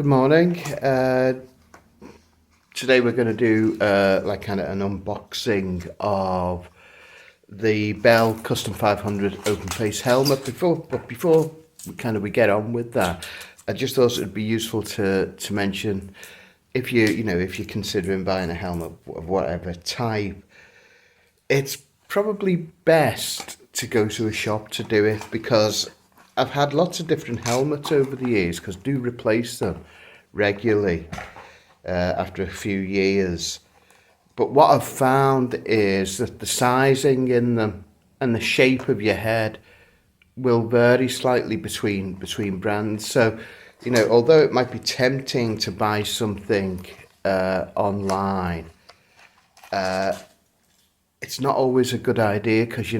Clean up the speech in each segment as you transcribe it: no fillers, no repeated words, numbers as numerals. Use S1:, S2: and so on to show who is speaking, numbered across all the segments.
S1: Good morning. Today we're going to do like kind of an unboxing of the Bell Custom 500 open face helmet. Before we get on with that, I just thought it would be useful to mention if you're considering buying a helmet of whatever type, it's probably best to go to a shop to do it, because I've had lots of different helmets over the years, because I do replace them regularly after a few years. But what I've found is that the sizing in them and the shape of your head will vary slightly between brands. So, although it might be tempting to buy something online, it's not always a good idea, because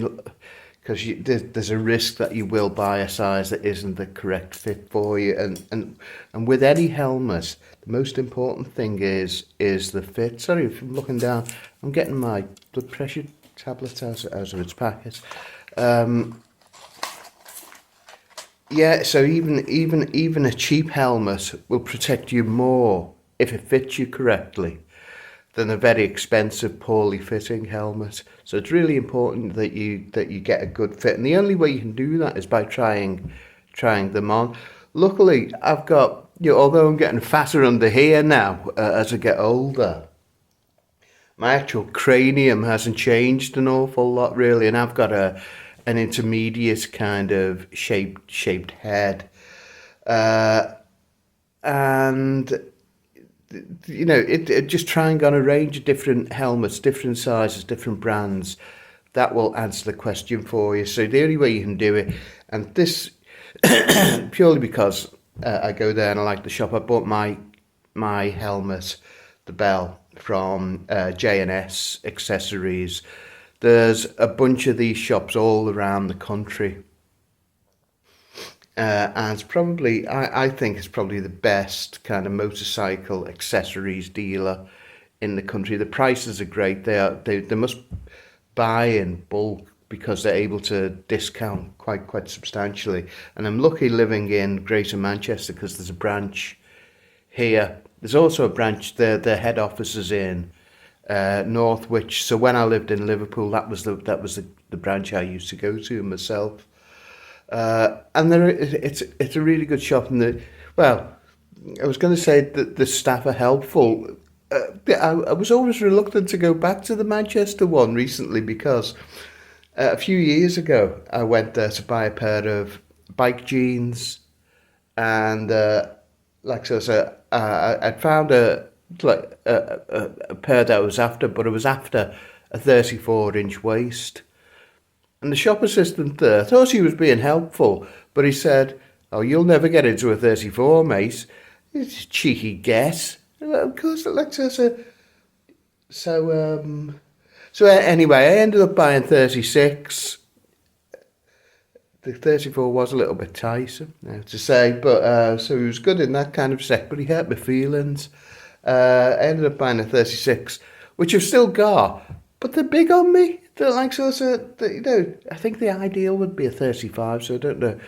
S1: there's a risk that you will buy a size that isn't the correct fit for you. And with any helmet, the most important thing is the fit. Sorry if I'm looking down. I'm getting my blood pressure tablet out of its packet. Yeah, so even a cheap helmet will protect you more if it fits you correctly than a very expensive, poorly fitting helmet. So it's really important that you get a good fit, and the only way you can do that is by trying them on. Luckily, I've got, although I'm getting fatter under here now as I get older, my actual cranium hasn't changed an awful lot really, and I've got an intermediate kind of shaped head, and just trying on a range of different helmets, different sizes, different brands, that will answer the question for you. So the only way you can do it, and this purely because I go there and I like the shop. I bought my helmet, the Bell, from J&S Accessories. There's a bunch of these shops all around the country. And it's probably, I think it's probably the best kind of motorcycle accessories dealer in the country. The prices are great. They must buy in bulk, because they're able to discount quite substantially. And I'm lucky living in Greater Manchester, because there's a branch here. There's also a branch there. Their head office is in Northwich. So when I lived in Liverpool, that was the branch I used to go to myself. And it's a really good shop, and I was going to say that the staff are helpful. I was always reluctant to go back to the Manchester one recently, because a few years ago I went there to buy a pair of bike jeans, and I'd found a pair that I was after, but it was after a 34-inch waist. And the shop assistant there thought he was being helpful, but he said, "Oh, you'll never get into a 34, mate. It's a cheeky guess." Well, of course, so anyway, I ended up buying 36. The 34 was a little bit tight, I have to say, but so he was good in that kind of respect, but he hurt my feelings. I ended up buying a 36, which I've still got, but they're big on me. I think the ideal would be a 35, so I don't know.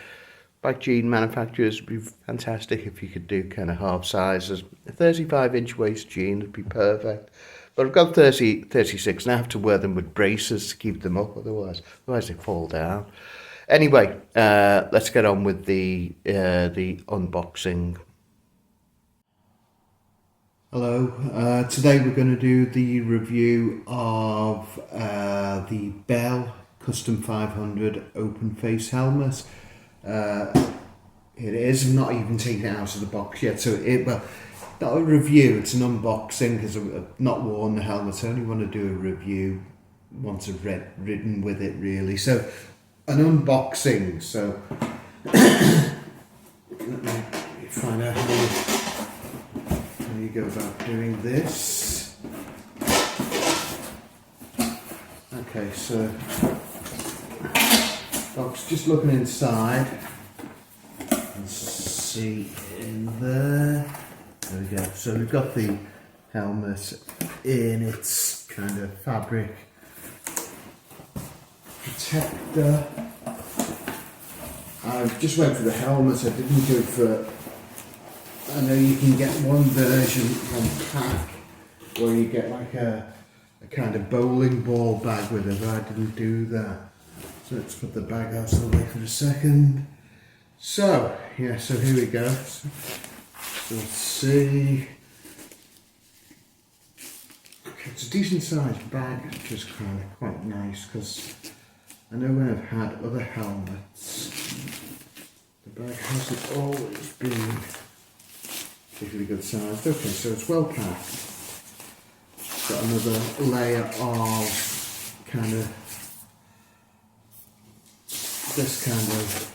S1: Bike jean manufacturers would be fantastic if you could do kind of half sizes. A 35-inch waist jean would be perfect. But I've got 36, and I have to wear them with braces to keep them up, otherwise they fall down. Anyway, let's get on with the unboxing. Hello, today we're going to do the review of the Bell Custom 500 open face helmet. It is not even taken out of the box yet, so not a review, it's an unboxing, because I've not worn the helmet. I only want to do a review once I've ridden with it really. So an unboxing, so let me find out how you go about doing this. Okay, so box, just looking inside and see in there. There we go. So we've got the helmet in its kind of fabric protector. I just went for the helmet. I didn't go for I know you can get one version on pack where you get like a kind of bowling ball bag with it, but I didn't do that. So let's put the bag out of the way for a second. So, yeah, so here we go. So let's see. Okay, it's a decent sized bag, which is kind of quite nice because I know when I've had other helmets, the bag hasn't always been particularly good sized. Okay, so it's well packed. Got another layer of kind of this kind of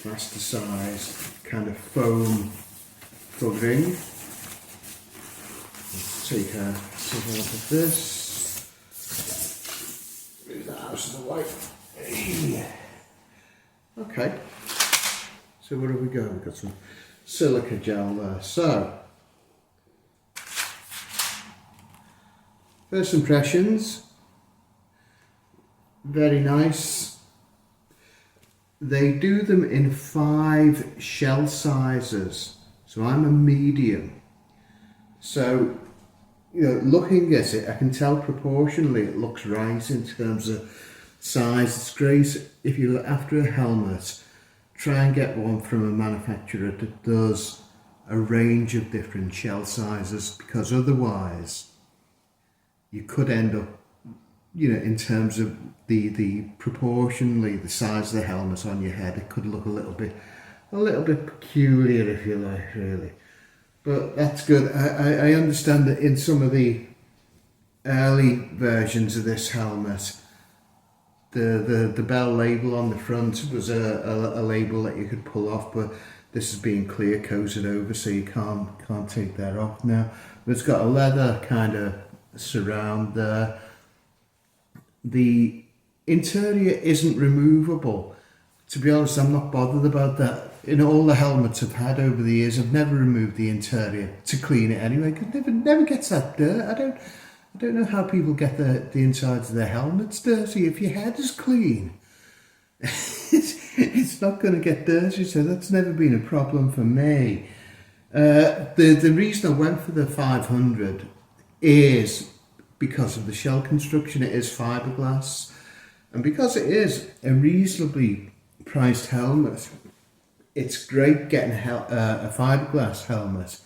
S1: plasticized kind of foam covering. Let's take a look at this. Move that out of the way. Okay. So where have we got? We've got some silica gel there. So first impressions, very nice. They do them in 5 shell sizes, so I'm a medium. So, you know, looking at it, I can tell proportionally it looks right in terms of size. It's great if you look after a helmet, try and get one from a manufacturer that does a range of different shell sizes, because otherwise you could end up, you know, in terms of the proportionally the size of the helmet on your head, it could look a little bit peculiar, if you like, really. But that's good. I understand that in some of the early versions of this helmet, the Bell label on the front was a label that you could pull off, but this is being clear coated over, so you can't take that off now. But it's got a leather kind of surround there. The interior isn't removable. To be honest, I'm not bothered about that. In all the helmets I've had over the years, I've never removed the interior to clean it anyway, because it never gets that dirt. I don't know how people get the insides of their helmets dirty. If your head is clean, it's not going to get dirty, so that's never been a problem for me. The reason I went for the 500 is because of the shell construction. It is fiberglass, and because it is a reasonably priced helmet, it's great getting a fiberglass helmet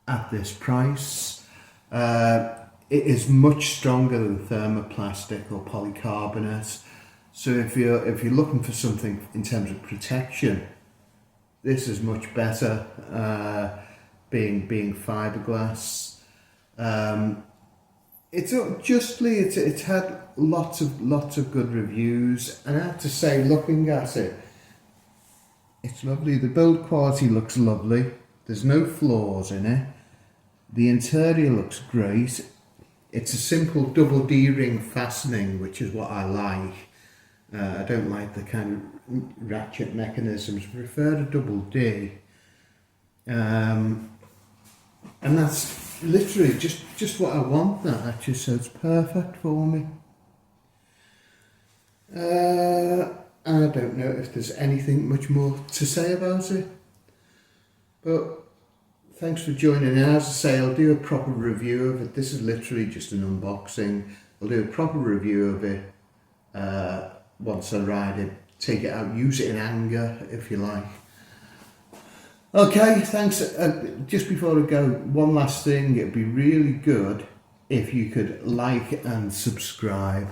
S1: at this price. It is much stronger than thermoplastic or polycarbonate, so if you're looking for something in terms of protection, this is much better, being fiberglass. It's had lots of good reviews, and I have to say, looking at it, it's lovely. The build quality looks lovely. There's no flaws in it. The interior looks great. It's a simple double D-ring fastening, which is what I like. I don't like the kind of ratchet mechanisms. I prefer a double D. And that's literally just what I want, that actually, so it's perfect for me. I don't know if there's anything much more to say about it, but thanks for joining in. As I say, I'll do a proper review of it. This is literally just an unboxing. I'll do a proper review of it once I ride it, take it out, use it in anger, if you like. Okay, thanks. Just before I go, one last thing. It'd be really good if you could like and subscribe.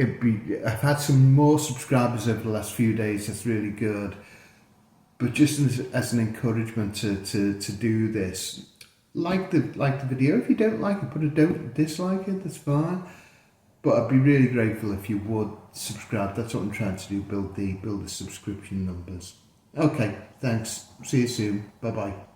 S1: I've had some more subscribers over the last few days. That's really good. But just as an encouragement to do this, like the video. If you don't like it, don't dislike it. That's fine. But I'd be really grateful if you would subscribe. That's what I'm trying to do. Build the subscription numbers. Okay. Thanks. See you soon. Bye bye.